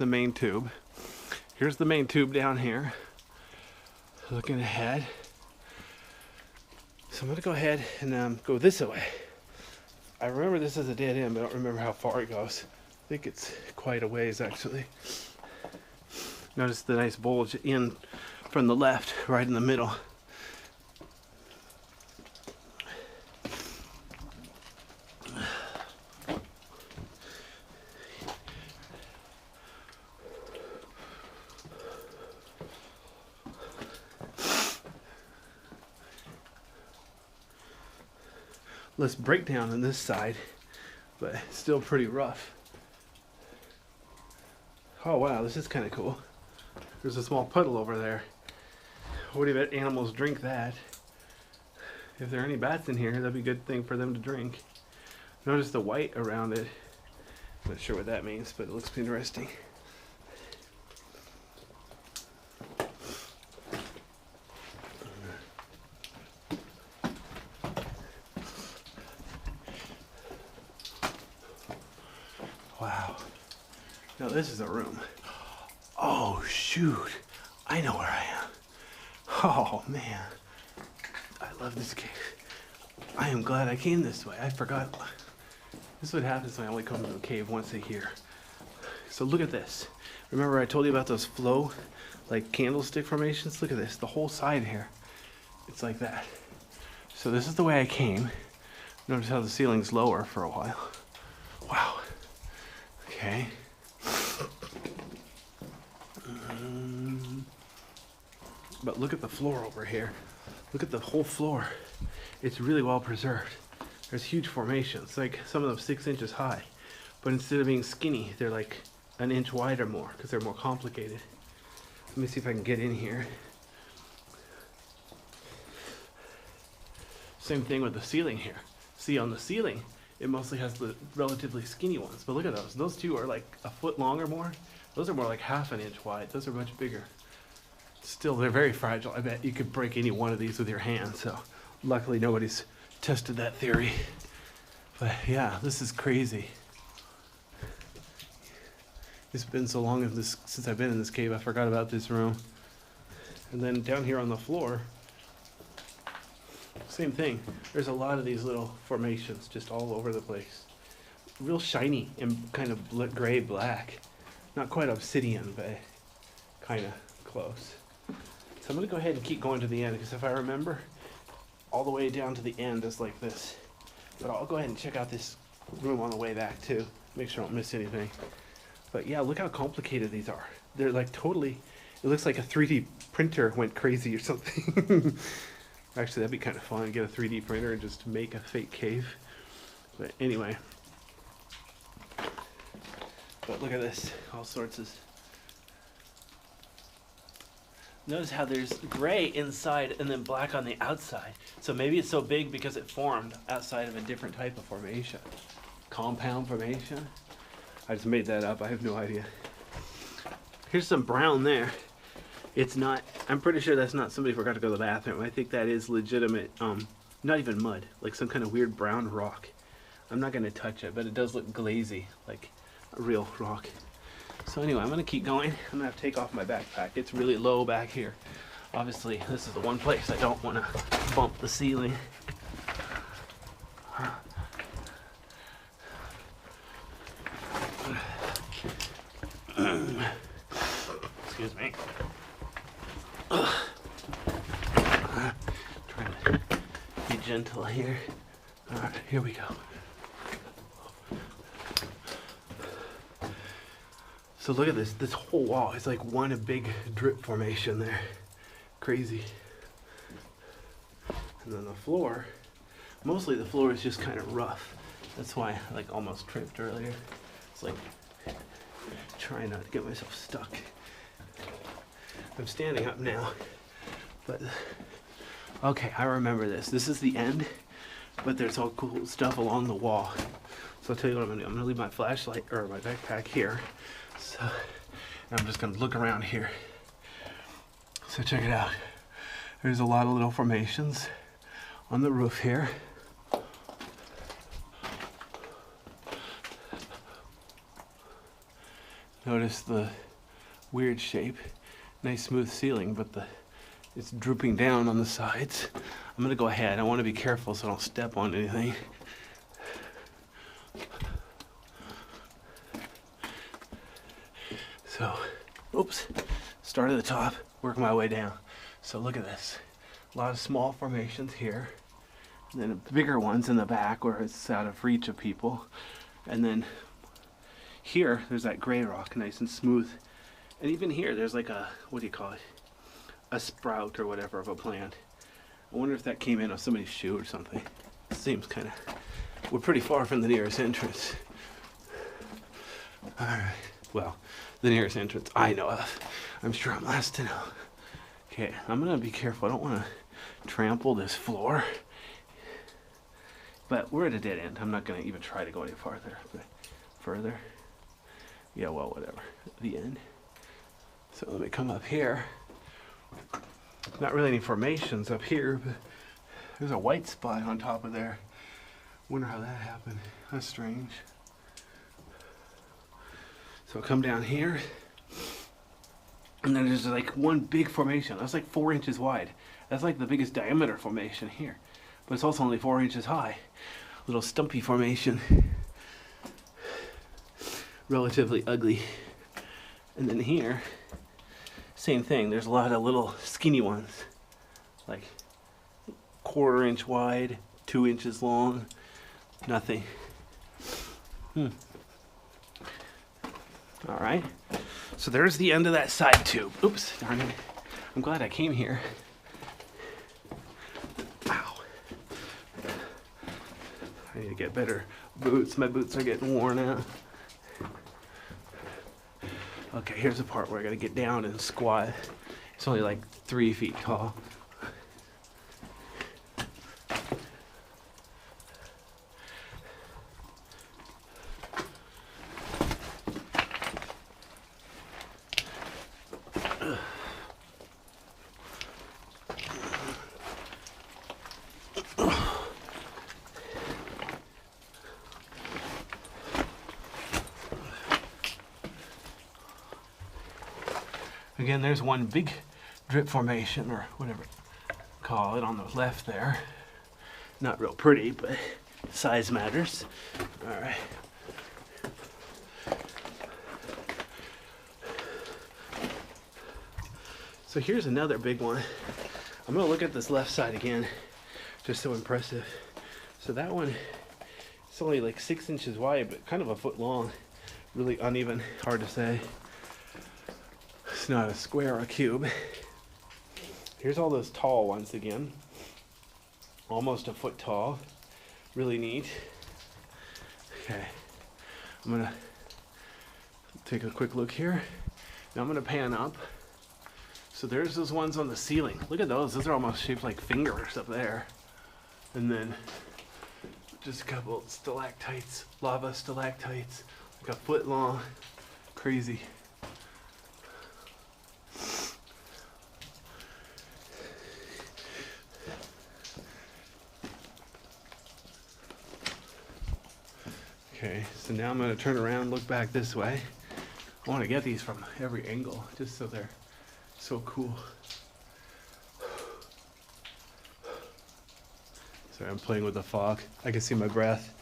the main tube. Here's the main tube down here. Looking ahead. So I'm gonna go ahead and go this way. I remember this is a dead end, but I don't remember how far it goes. I think it's quite a ways actually. Notice the nice bulge in from the left, right in the middle. Less breakdown on this side, but still pretty rough. Oh wow, this is kind of cool. There's a small puddle over there. What do you bet animals drink that? If there are any bats in here, that'd be a good thing for them to drink. Notice the white around it. Not sure what that means, but it looks interesting. Wow. Now this is a room. Oh shoot. I know where I am. Oh man. I love this cave. I am glad I came this way. I forgot. This is what happens when I only come to a cave once a year. So look at this. Remember I told you about those flow, like candlestick formations? Look at this. The whole side here. It's like that. So this is the way I came. Notice how the ceiling's lower for a while. Wow. Okay. But look at the floor over here. Look at the whole floor. It's really well preserved. There's huge formations, like some of them 6 inches high. But instead of being skinny, they're like an inch wide or more because they're more complicated. Let me see if I can get in here. Same thing with the ceiling here. See, on the ceiling, it mostly has the relatively skinny ones. But look at those. Those two are like a foot long or more. Those are more like ½ an inch wide. Those are much bigger. Still, they're very fragile. I bet you could break any one of these with your hand. So luckily nobody's tested that theory. But yeah, this is crazy. It's been so long since I've been in this cave, I forgot about this room. And then down here on the floor, same thing. There's a lot of these little formations just all over the place. Real shiny and kind of gray black. Not quite obsidian, but kind of close. So I'm going to go ahead and keep going to the end, because if I remember, all the way down to the end is like this. But I'll go ahead and check out this room on the way back too. Make sure I don't miss anything. But yeah, look how complicated these are. They're like totally, it looks like a 3D printer went crazy or something. Actually, that'd be kind of fun, get a 3D printer and just make a fake cave. But anyway. But look at this, all sorts of... Notice how there's gray inside and then black on the outside. So maybe it's so big because it formed outside of a different type of formation. Compound formation. I just made that up, I have no idea. Here's some brown there. It's not, I'm pretty sure that's not somebody forgot to go to the bathroom. I think that is legitimate, not even mud, like some kind of weird brown rock. I'm not gonna touch it, but it does look glazy, like a real rock. So anyway, I'm gonna keep going. I'm gonna have to take off my backpack. It's really low back here. Obviously, this is the one place I don't wanna bump the ceiling. Excuse me. Trying to be gentle here. All right, here we go. So look at this. This whole wall is like one big drip formation there. Crazy. And then the floor, mostly the floor is just kind of rough. That's why I like almost tripped earlier. It's like trying not to get myself stuck. I'm standing up now, but okay, I remember this. This is the end, but there's all cool stuff along the wall. So I'll tell you what I'm gonna do. I'm gonna leave my flashlight or my backpack here. So and I'm just gonna look around here. So check it out. There's a lot of little formations on the roof here. Notice the weird shape. Nice smooth ceiling, but it's drooping down on the sides. I'm gonna go ahead. I want to be careful so I don't step on anything. So, oops, start at the top, work my way down. So look at this. A lot of small formations here. And then bigger ones in the back where it's out of reach of people. And then here, there's that gray rock, nice and smooth. And even here, there's like a, what do you call it? A sprout or whatever of a plant. I wonder if that came in on somebody's shoe or something. It seems kind of, we're pretty far from the nearest entrance. All right, well, the nearest entrance I know of. I'm sure I'm last to know. Okay, I'm gonna be careful. I don't wanna trample this floor. But we're at a dead end. I'm not gonna even try to go any farther. But further. Yeah, well, whatever. The end. So let me come up here. Not really any formations up here, but there's a white spot on top of there. Wonder how that happened. That's strange. So I'll come down here, and then there's like one big formation. That's like 4 inches wide. That's like the biggest diameter formation here, but it's also only 4 inches high. Little stumpy formation. Relatively ugly. And then here, same thing. There's a lot of little skinny ones, like 1/4 inch wide, 2 inches long. Nothing. All right. So there's the end of that side tube. Oops, darn it. I'm glad I came here. Ow. I need to get better boots. My boots are getting worn out. Okay, here's the part where I gotta get down and squat. It's only like 3 feet tall. Again, there's one big drip formation, or whatever you call it, on the left there. Not real pretty, but size matters. All right. So here's another big one. I'm gonna look at this left side again, just so impressive. So that one, it's only like 6 inches wide, but kind of a foot long. Really uneven, hard to say. It's not a square or a cube. Here's all those tall ones again. Almost a foot tall. Really neat. Okay. I'm gonna take a quick look here. Now I'm gonna pan up. So there's those ones on the ceiling. Look at those. Those are almost shaped like fingers up there. And then just a couple stalactites, lava stalactites, like a foot long. Crazy. Okay, so now I'm going to turn around, look back this way. I want to get these from every angle, just so they're so cool. Sorry, I'm playing with the fog. I can see my breath.